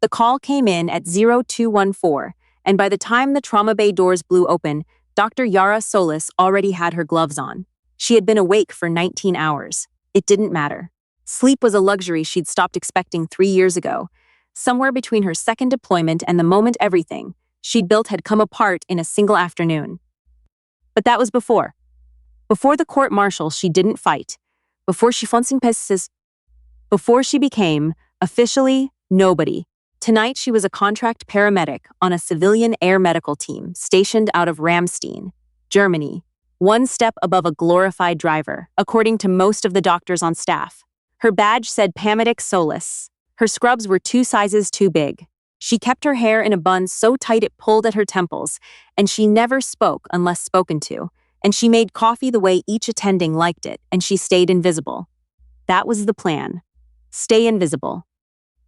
The call came in at 0214, and by the time the trauma bay doors blew open, Dr. Yara Solis already had her gloves on. She had been awake for 19 hours. It didn't matter. Sleep was a luxury she'd stopped expecting 3 years ago. Somewhere between her second deployment and the moment everything she'd built had come apart in a single afternoon. But that was before. Before the court-martial, she didn't fight. Before she became, officially, nobody. Tonight, she was a contract paramedic on a civilian air medical team stationed out of Ramstein, Germany, one step above a glorified driver, according to most of the doctors on staff. Her badge said Paramedic Solis. Her scrubs were 2 sizes too big. She kept her hair in a bun so tight it pulled at her temples, and she never spoke unless spoken to, and she made coffee the way each attending liked it, and she stayed invisible. That was the plan. Stay invisible.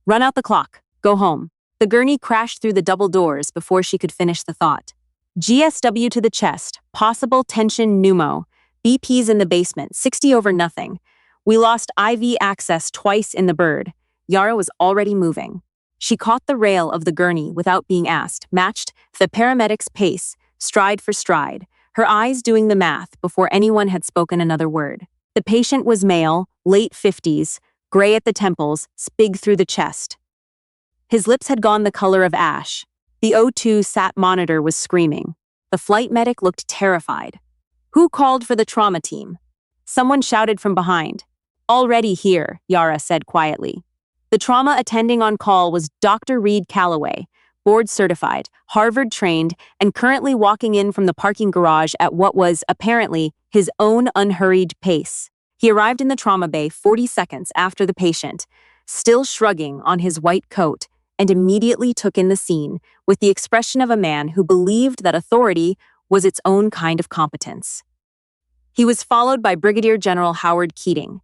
Run out the clock. Go home. The gurney crashed through the double doors before she could finish the thought. GSW to the chest. Possible tension pneumo. BP's in the basement. 60 over nothing. We lost IV access twice in the bird. Yara was already moving. She caught the rail of the gurney without being asked, matched the paramedic's pace, stride for stride, her eyes doing the math before anyone had spoken another word. The patient was male, late 50s, gray at the temples, big through the chest. His lips had gone the color of ash. The O2 sat monitor was screaming. The flight medic looked terrified. Who called for the trauma team? Someone shouted from behind. Already here, Yara said quietly. The trauma attending on call was Dr. Reed Calloway, board-certified, Harvard-trained, and currently walking in from the parking garage at what was, apparently, his own unhurried pace. He arrived in the trauma bay 40 seconds after the patient, still shrugging on his white coat, and immediately took in the scene with the expression of a man who believed that authority was its own kind of competence. He was followed by Brigadier General Howard Keating.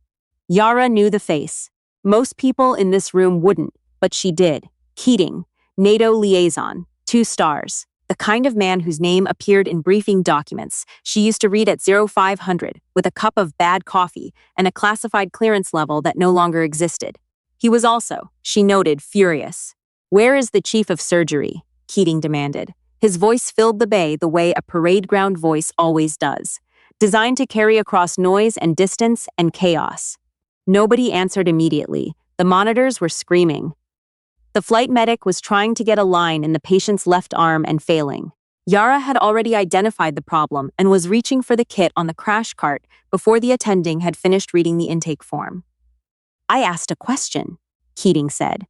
Yara knew the face. Most people in this room wouldn't, but she did. Keating, NATO liaison, 2 stars, the kind of man whose name appeared in briefing documents she used to read at 0500 with a cup of bad coffee and a classified clearance level that no longer existed. He was also, she noted, furious. Where is the chief of surgery? Keating demanded. His voice filled the bay the way a parade ground voice always does, designed to carry across noise and distance and chaos. Nobody answered immediately. The monitors were screaming. The flight medic was trying to get a line in the patient's left arm and failing. Yara had already identified the problem and was reaching for the kit on the crash cart before the attending had finished reading the intake form. I asked a question, Keating said.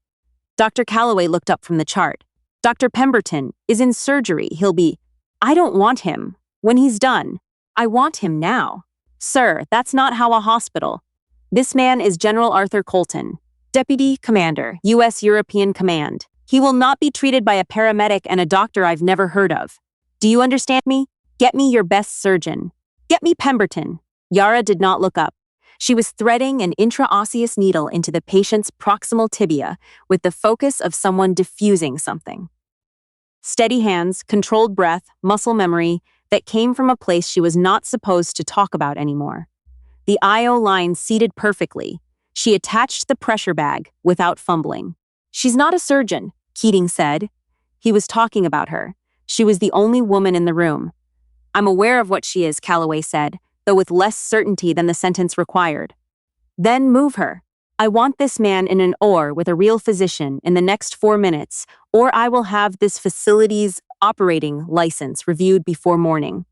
Dr. Calloway looked up from the chart. Dr. Pemberton is in surgery. He'll be... I don't want him. When he's done, I want him now. Sir, that's not how a hospital... This man is General Arthur Colton, Deputy Commander, U.S. European Command. He will not be treated by a paramedic and a doctor I've never heard of. Do you understand me? Get me your best surgeon. Get me Pemberton. Yara did not look up. She was threading an intraosseous needle into the patient's proximal tibia with the focus of someone diffusing something. Steady hands, controlled breath, muscle memory that came from a place she was not supposed to talk about anymore. The IO line seated perfectly. She attached the pressure bag without fumbling. She's not a surgeon, Keating said. He was talking about her. She was the only woman in the room. I'm aware of what she is, Calloway said, though with less certainty than the sentence required. Then move her. I want this man in an OR with a real physician in the next 4 minutes, or I will have this facility's operating license reviewed before morning.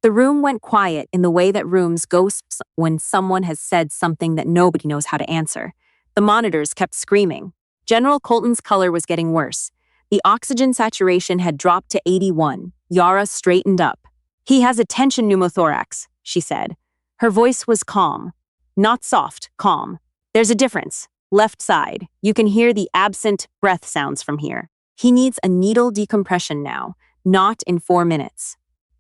The room went quiet in the way that rooms go when someone has said something that nobody knows how to answer. The monitors kept screaming. General Colton's color was getting worse. The oxygen saturation had dropped to 81. Yara straightened up. He has a tension pneumothorax, she said. Her voice was calm. Not soft, calm. There's a difference. Left side. You can hear the absent breath sounds from here. He needs a needle decompression now, not in 4 minutes.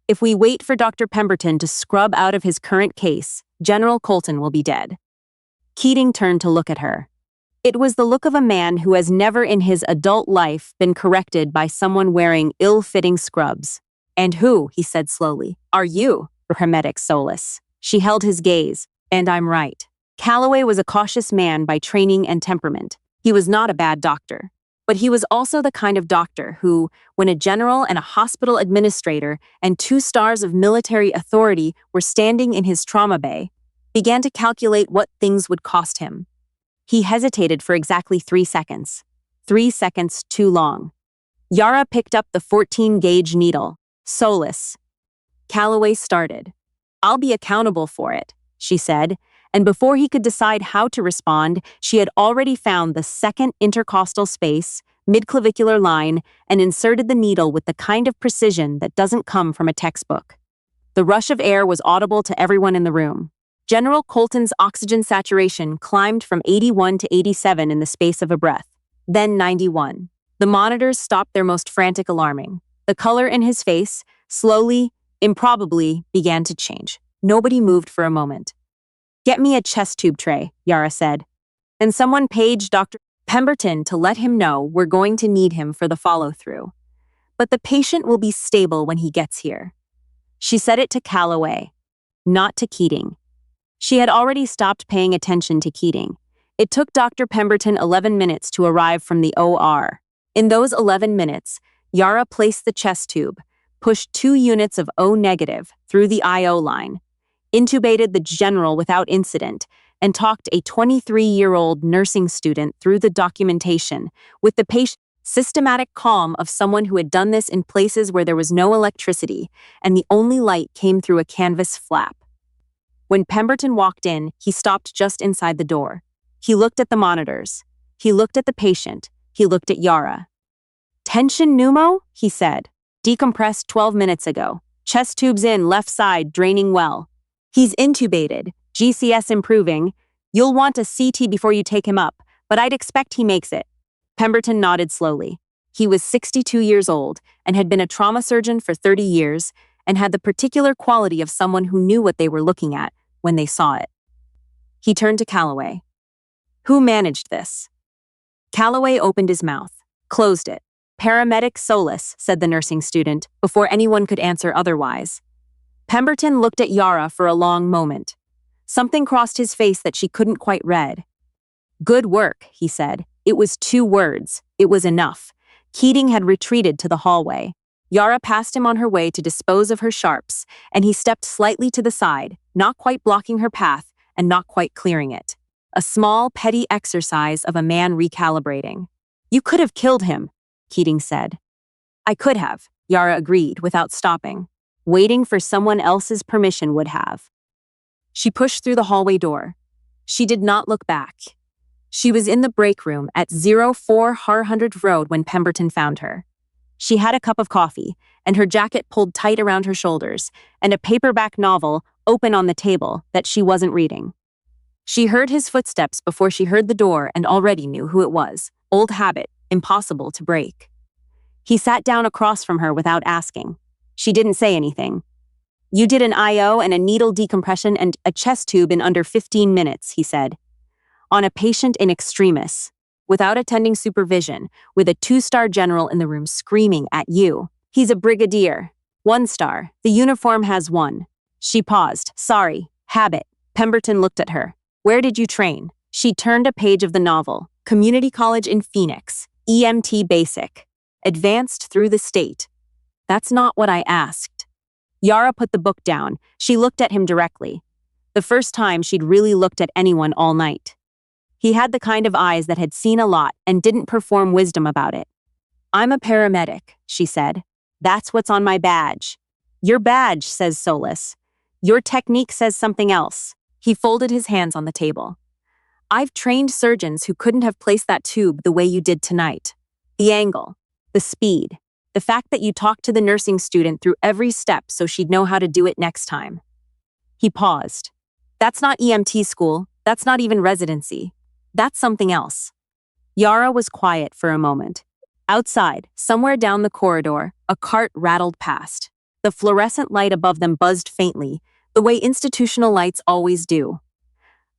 If we wait for Dr. Pemberton to scrub out of his current case, General Colton will be dead. Keating turned to look at her. It was the look of a man who has never in his adult life been corrected by someone wearing ill-fitting scrubs. And who, he said slowly, are you, Paramedic Solis? She held his gaze, and I'm right. Calloway was a cautious man by training and temperament. He was not a bad doctor. But he was also the kind of doctor who, when a general and a hospital administrator and 2 stars of military authority were standing in his trauma bay, began to calculate what things would cost him. He hesitated for exactly 3 seconds. 3 seconds too long. Yara picked up the 14-gauge needle. Soulless. Calloway started. "I'll be accountable for it," she said, and before he could decide how to respond, she had already found the second intercostal space, midclavicular line, and inserted the needle with the kind of precision that doesn't come from a textbook. The rush of air was audible to everyone in the room. General Colton's oxygen saturation climbed from 81 to 87 in the space of a breath, then 91. The monitors stopped their most frantic alarming. The color in his face, slowly, improbably, began to change. Nobody moved for a moment. "Get me a chest tube tray," Yara said. And someone paged Dr. Pemberton to let him know we're going to need him for the follow-through. "But the patient will be stable when he gets here." She said it to Calloway, not to Keating. She had already stopped paying attention to Keating. It took Dr. Pemberton 11 minutes to arrive from the OR. In those 11 minutes, Yara placed the chest tube, pushed 2 units of O-negative through the IO line, intubated the general without incident, and talked a 23-year-old nursing student through the documentation with the patient systematic calm of someone who had done this in places where there was no electricity and the only light came through a canvas flap. When Pemberton walked in, he stopped just inside the door. He looked at the monitors. He looked at the patient. He looked at Yara. "Tension pneumo?" he said. "Decompressed 12 minutes ago. Chest tubes in, left side, draining well. He's intubated, GCS improving. You'll want a CT before you take him up, but I'd expect he makes it." Pemberton nodded slowly. He was 62 years old and had been a trauma surgeon for 30 years and had the particular quality of someone who knew what they were looking at when they saw it. He turned to Calloway. "Who managed this?" Calloway opened his mouth, closed it. "Paramedic Solis," said the nursing student, before anyone could answer otherwise. Pemberton looked at Yara for a long moment. Something crossed his face that she couldn't quite read. "Good work," he said. It was 2 words. It was enough. Keating had retreated to the hallway. Yara passed him on her way to dispose of her sharps, and he stepped slightly to the side, not quite blocking her path and not quite clearing it. A small, petty exercise of a man recalibrating. "You could have killed him," Keating said. "I could have," Yara agreed without stopping. Waiting for someone else's permission would have. She pushed through the hallway door. She did not look back. She was in the break room at 04 Harhundred Road when Pemberton found her. She had a cup of coffee, and her jacket pulled tight around her shoulders, and a paperback novel open on the table that she wasn't reading. She heard his footsteps before she heard the door and already knew who it was. Old habit, impossible to break. He sat down across from her without asking. She didn't say anything. "You did an IO and a needle decompression and a chest tube in under 15 minutes, he said. "On a patient in extremis, without attending supervision, with a 2-star general in the room screaming at you. He's a brigadier. 1 star. The uniform has 1. She paused. "Sorry. Habit." Pemberton looked at her. "Where did you train?" She turned a page of the novel. "Community College in Phoenix. EMT Basic. Advanced through the state." "That's not what I asked." Yara put the book down. She looked at him directly. The first time she'd really looked at anyone all night. He had the kind of eyes that had seen a lot and didn't perform wisdom about it. "I'm a paramedic," she said. "That's what's on my badge." "Your badge says Solis. Your technique says something else." He folded his hands on the table. "I've trained surgeons who couldn't have placed that tube the way you did tonight. The angle, the speed, the fact that you talked to the nursing student through every step so she'd know how to do it next time." He paused. "That's not EMT school. That's not even residency. That's something else." Yara was quiet for a moment. Outside, somewhere down the corridor, a cart rattled past. The fluorescent light above them buzzed faintly, the way institutional lights always do.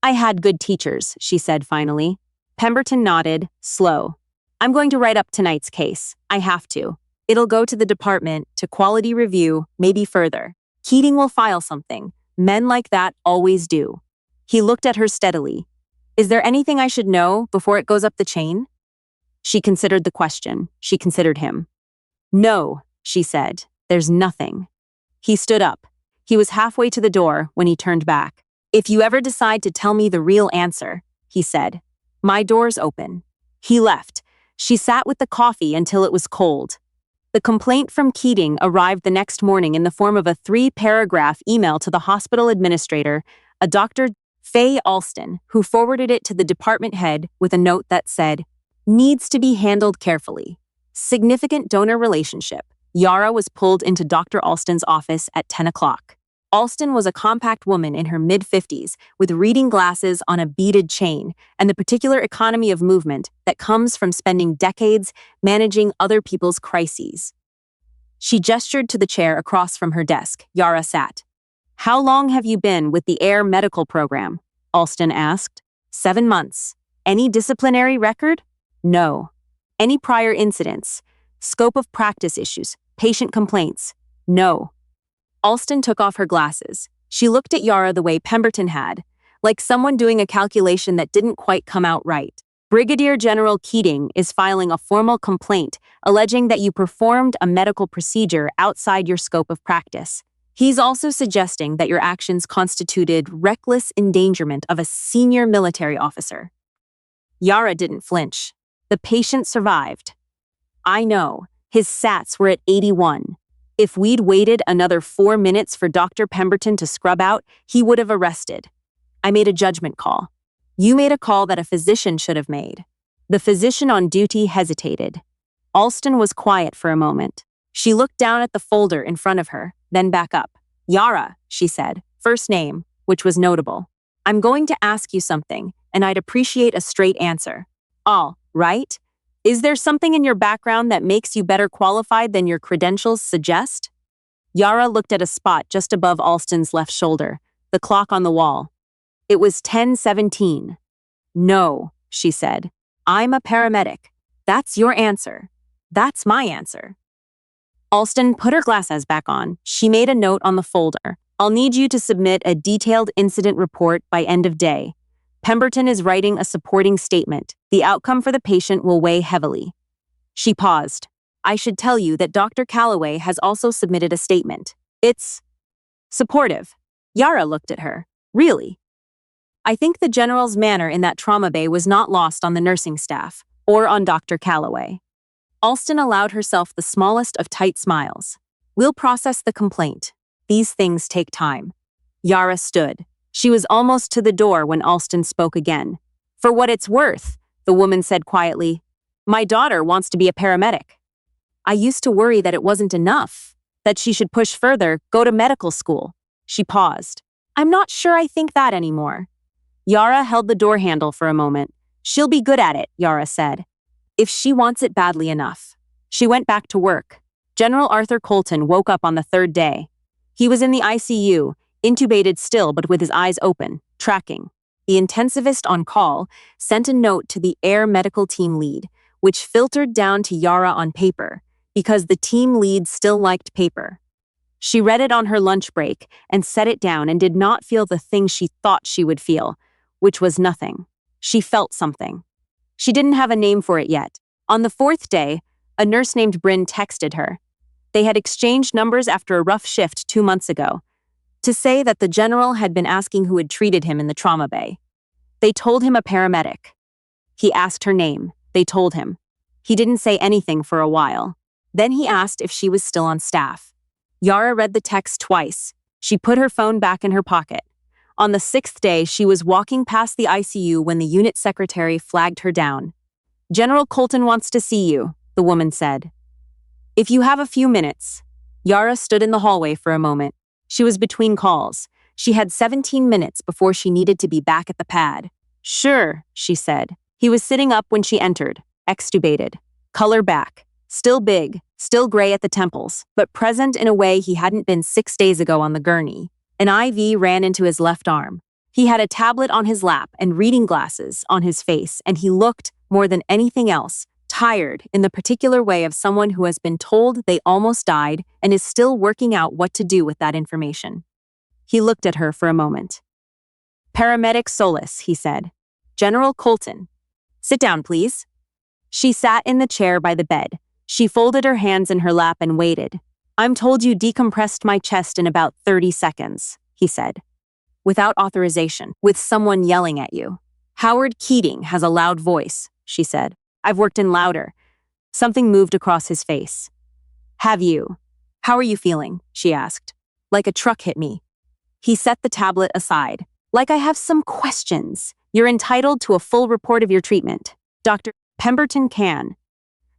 "I had good teachers," she said finally. Pemberton nodded, slow. "I'm going to write up tonight's case. I have to. It'll go to the department, to quality review, maybe further. Keating will file something. Men like that always do." He looked at her steadily. "Is there anything I should know before it goes up the chain?" She considered the question. She considered him. No, she said. There's nothing. He stood up. He was halfway to the door when he turned back. If you ever decide to tell me the real answer, he said, my door's open. He left. She sat with the coffee until it was cold. The complaint from Keating arrived the next morning in the form of a 3-paragraph email to the hospital administrator, a Dr. Faye Alston, who forwarded it to the department head with a note that said, needs to be handled carefully. Significant donor relationship. Yara was pulled into Dr. Alston's office at 10 o'clock. Alston was a compact woman in her mid-50s with reading glasses on a beaded chain and the particular economy of movement that comes from spending decades managing other people's crises. She gestured to the chair across from her desk. Yara sat. How long have you been with the Air Medical Program? Alston asked. 7 months. Any disciplinary record? No. Any prior incidents? Scope of practice issues? Patient complaints? No. Alston took off her glasses. She looked at Yara the way Pemberton had, like someone doing a calculation that didn't quite come out right. Brigadier General Keating is filing a formal complaint alleging that you performed a medical procedure outside your scope of practice. He's also suggesting that your actions constituted reckless endangerment of a senior military officer. Yara didn't flinch. The patient survived. I know. His SATs were at 81. If we'd waited another 4 minutes for Dr. Pemberton to scrub out, he would have arrested. I made a judgment call. You made a call that a physician should have made. The physician on duty hesitated. Alston was quiet for a moment. She looked down at the folder in front of her, then back up. Yara, she said, first name, which was notable. I'm going to ask you something, and I'd appreciate a straight answer. All right? Is there something in your background that makes you better qualified than your credentials suggest? Yara looked at a spot just above Alston's left shoulder, the clock on the wall. It was 10:17. No, she said. I'm a paramedic. That's your answer. That's my answer. Alston put her glasses back on. She made a note on the folder. I'll need you to submit a detailed incident report by end of day. Pemberton is writing a supporting statement. The outcome for the patient will weigh heavily. She paused. I should tell you that Dr. Calloway has also submitted a statement. It's supportive. Yara looked at her. Really? I think the general's manner in that trauma bay was not lost on the nursing staff, or on Dr. Calloway. Alston allowed herself the smallest of tight smiles. We'll process the complaint. These things take time. Yara stood. She was almost to the door when Alston spoke again. For what it's worth, the woman said quietly, my daughter wants to be a paramedic. I used to worry that it wasn't enough, that she should push further, go to medical school. She paused. I'm not sure I think that anymore. Yara held the door handle for a moment. She'll be good at it, Yara said. If she wants it badly enough. She went back to work. General Arthur Colton woke up on the 3rd day. He was in the ICU, intubated still but with his eyes open, tracking. The intensivist on call sent a note to the Air Medical Team lead, which filtered down to Yara on paper, because the team lead still liked paper. She read it on her lunch break and set it down and did not feel the thing she thought she would feel, which was nothing. She felt something. She didn't have a name for it yet. On the 4th day, a nurse named Bryn texted her. They had exchanged numbers after a rough shift 2 months ago, to say that the general had been asking who had treated him in the trauma bay. They told him a paramedic. He asked her name. They told him. He didn't say anything for a while. Then he asked if she was still on staff. Yara read the text twice. She put her phone back in her pocket. On the 6th day, she was walking past the ICU when the unit secretary flagged her down. General Colton wants to see you, the woman said. If you have a few minutes. Yara stood in the hallway for a moment. She was between calls. She had 17 minutes before she needed to be back at the pad. Sure, she said. He was sitting up when she entered, extubated. Color back. Still big, still gray at the temples, but present in a way he hadn't been 6 days ago on the gurney. An IV ran into his left arm. He had a tablet on his lap and reading glasses on his face, and he looked, more than anything else, tired in the particular way of someone who has been told they almost died and is still working out what to do with that information. He looked at her for a moment. Paramedic Solis, he said. General Colton. Sit down, please. She sat in the chair by the bed. She folded her hands in her lap and waited. "I'm told you decompressed my chest in about 30 seconds, he said. "Without authorization, with someone yelling at you." "Howard Keating has a loud voice," she said. "I've worked in louder." Something moved across his face. "Have you? How are you feeling?" she asked. "Like a truck hit me." He set the tablet aside. "Like I have some questions. You're entitled to a full report of your treatment. Dr. Pemberton can."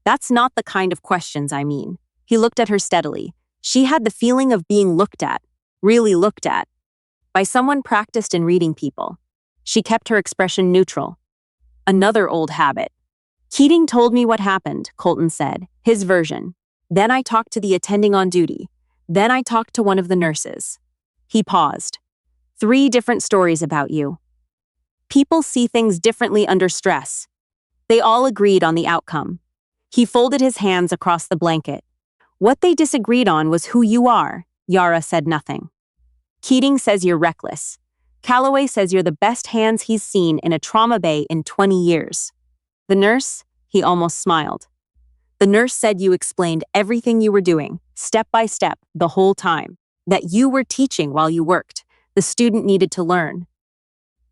"That's not the kind of questions I mean." He looked at her steadily. She had the feeling of being looked at, really looked at, by someone practiced in reading people. She kept her expression neutral. "Another old habit." "Keating told me what happened," Colton said, his version. "Then I talked to the attending on duty. Then I talked to one of the nurses." He paused. "3 different stories about you. People see things differently under stress." They all agreed on the outcome. He folded his hands across the blanket. "What they disagreed on was who you are." Yara said nothing. "Keating says you're reckless. Calloway says you're the best hands he's seen in a trauma bay in 20 years. The nurse?" He almost smiled. "The nurse said you explained everything you were doing, step by step, the whole time. That you were teaching while you worked. The student needed to learn."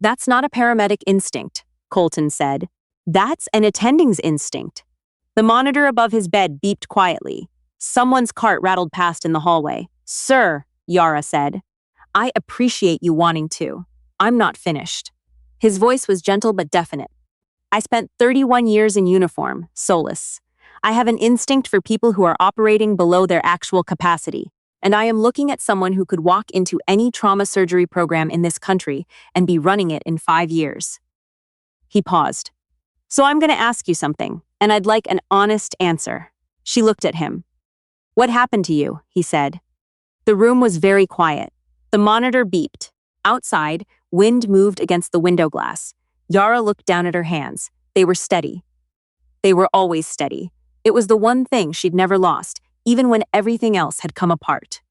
"That's not a paramedic instinct," Colton said. "That's an attending's instinct." The monitor above his bed beeped quietly. Someone's cart rattled past in the hallway. "Sir," Yara said, "I appreciate you wanting to. I'm not finished." His voice was gentle but definite. "I spent 31 years in uniform, Solus. I have an instinct for people who are operating below their actual capacity, and I am looking at someone who could walk into any trauma surgery program in this country and be running it in 5 years. He paused. "So I'm going to ask you something, and I'd like an honest answer." She looked at him. "What happened to you?" he said. The room was very quiet. The monitor beeped. Outside, wind moved against the window glass. Yara looked down at her hands. They were steady. They were always steady. It was the one thing she'd never lost, even when everything else had come apart.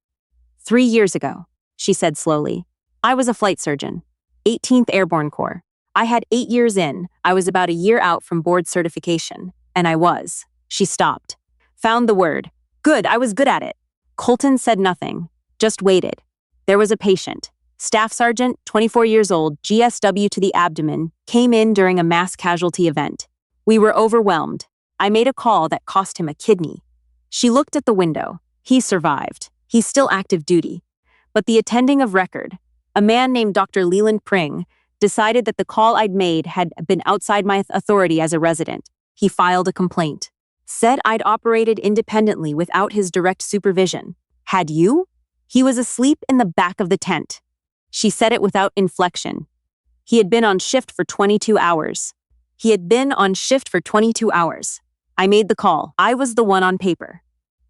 3 years ago, she said slowly, I was a flight surgeon, 18th Airborne Corps. I had 8 years in, I was about a year out from board certification, and I was. She stopped. Found the word. Good, I was good at it. Colton said nothing, just waited. There was a patient. Staff Sergeant, 24 years old, GSW to the abdomen, came in during a mass casualty event. We were overwhelmed. I made a call that cost him a kidney. She looked at the window. He survived. He's still active duty. But the attending of record, a man named Dr. Leland Pring, decided that the call I'd made had been outside my authority as a resident. He filed a complaint. Said I'd operated independently without his direct supervision. Had you? He was asleep in the back of the tent. She said it without inflection. He had been on shift for 22 hours. He had been on shift for 22 hours. I made the call. I was the one on paper.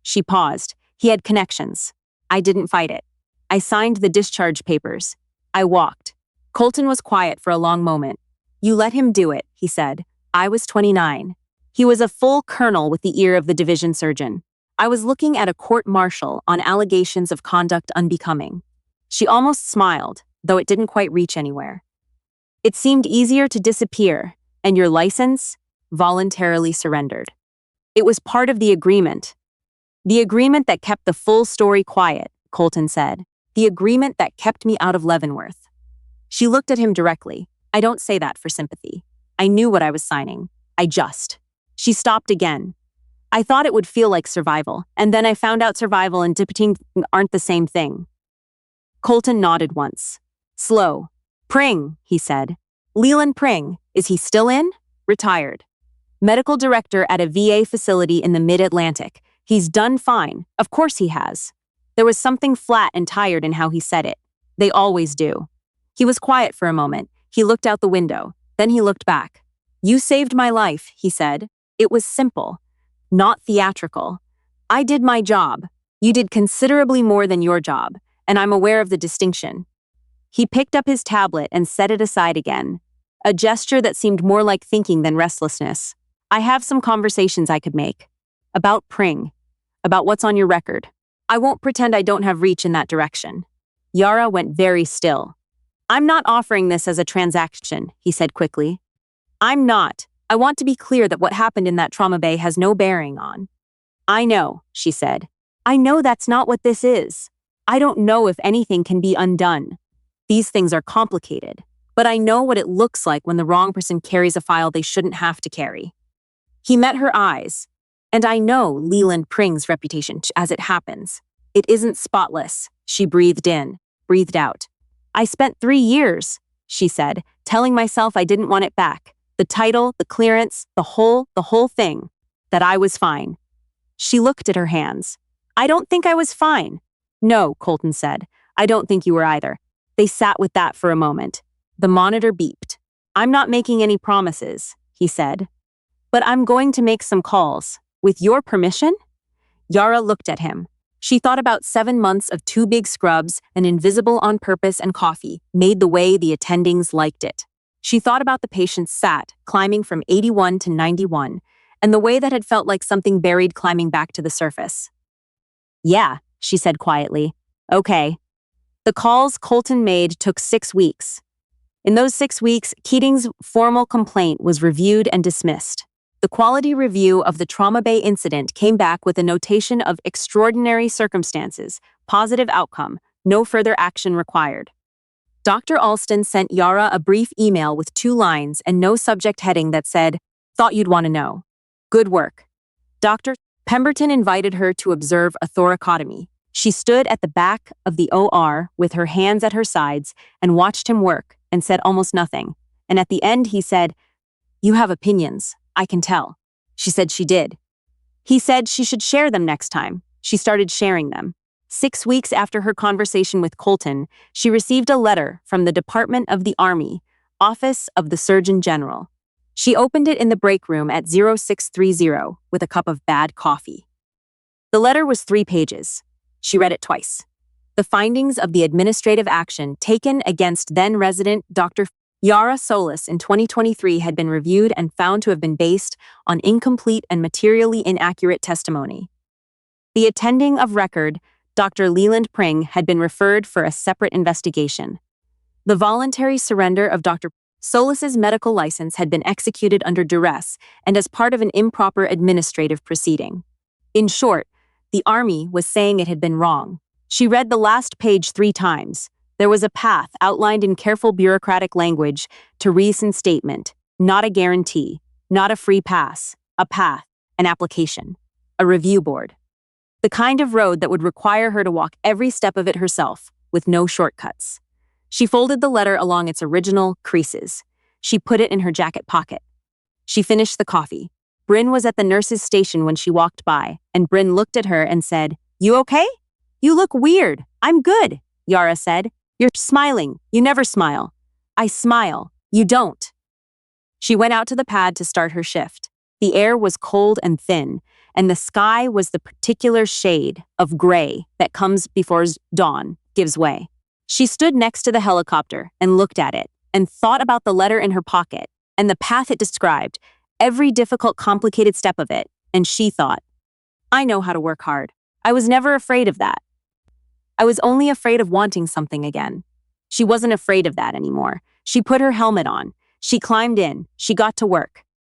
She paused. He had connections. I didn't fight it. I signed the discharge papers. I walked. Colton was quiet for a long moment. You let him do it, he said. I was 29. He was a full colonel with the ear of the division surgeon. I was looking at a court-martial on allegations of conduct unbecoming. She almost smiled, though it didn't quite reach anywhere. It seemed easier to disappear, and your license voluntarily surrendered. It was part of the agreement. The agreement that kept the full story quiet, Colton said. The agreement that kept me out of Leavenworth. She looked at him directly. I don't say that for sympathy. I knew what I was signing. She stopped again. I thought it would feel like survival, and then I found out survival and diplomacy aren't the same thing. Colton nodded once. Slow. Pring, he said. Leland Pring, is he still in? Retired. Medical director at a VA facility in the mid-Atlantic. He's done fine. Of course he has. There was something flat and tired in how he said it. They always do. He was quiet for a moment. He looked out the window. Then he looked back. You saved my life, he said. It was simple. Not theatrical. I did my job. You did considerably more than your job, and I'm aware of the distinction. He picked up his tablet and set it aside again, a gesture that seemed more like thinking than restlessness. I have some conversations I could make. About Pring. About what's on your record. I won't pretend I don't have reach in that direction. Yara went very still. I'm not offering this as a transaction, he said quickly. I'm not. I want to be clear that what happened in that trauma bay has no bearing on. I know, she said. I know that's not what this is. I don't know if anything can be undone. These things are complicated, but I know what it looks like when the wrong person carries a file they shouldn't have to carry. He met her eyes, and I know Leland Pring's reputation as it happens. It isn't spotless, she breathed in, breathed out. I spent 3 years, she said, telling myself I didn't want it back. The title, the clearance, the whole thing. That I was fine. She looked at her hands. I don't think I was fine. No, Colton said. I don't think you were either. They sat with that for a moment. The monitor beeped. I'm not making any promises, he said. But I'm going to make some calls. With your permission? Yara looked at him. She thought about 7 months of 2 big scrubs, an invisible on purpose and coffee, made the way the attendings liked it. She thought about the patients sat, climbing from 81 to 91, and the way that had felt like something buried climbing back to the surface. Yeah, she said quietly. Okay. The calls Colton made took 6 weeks. In those 6 weeks, Keating's formal complaint was reviewed and dismissed. The quality review of the Trauma Bay incident came back with a notation of extraordinary circumstances, positive outcome, no further action required. Dr. Alston sent Yara a brief email with 2 lines and no subject heading that said, "Thought you'd want to know. Good work." Dr. Pemberton invited her to observe a thoracotomy. She stood at the back of the OR with her hands at her sides and watched him work and said almost nothing. And at the end he said, "You have opinions, I can tell." She said she did. He said she should share them next time. She started sharing them. 6 weeks after her conversation with Colton, she received a letter from the Department of the Army, Office of the Surgeon General. She opened it in the break room at 0630 with a cup of bad coffee. The letter was 3 pages. She read it twice. The findings of the administrative action taken against then-resident Dr. Yara Solis in 2023 had been reviewed and found to have been based on incomplete and materially inaccurate testimony. The attending of record, Dr. Leland Pring, had been referred for a separate investigation. The voluntary surrender of Dr. Solis's medical license had been executed under duress and as part of an improper administrative proceeding. In short, the Army was saying it had been wrong. She read the last page 3 times. There was a path outlined in careful bureaucratic language to reinstatement, not a guarantee, not a free pass, a path, an application, a review board. The kind of road that would require her to walk every step of it herself, with no shortcuts. She folded the letter along its original creases. She put it in her jacket pocket. She finished the coffee. Bryn was at the nurse's station when she walked by, and Bryn looked at her and said, "You okay? You look weird." "I'm good," Yara said. "You're smiling. You never smile." "I smile. You don't." She went out to the pad to start her shift. The air was cold and thin, and the sky was the particular shade of gray that comes before dawn gives way. She stood next to the helicopter and looked at it and thought about the letter in her pocket and the path it described, every difficult, complicated step of it, and she thought, I know how to work hard. I was never afraid of that. I was only afraid of wanting something again. She wasn't afraid of that anymore. She put her helmet on. She climbed in. She got to work.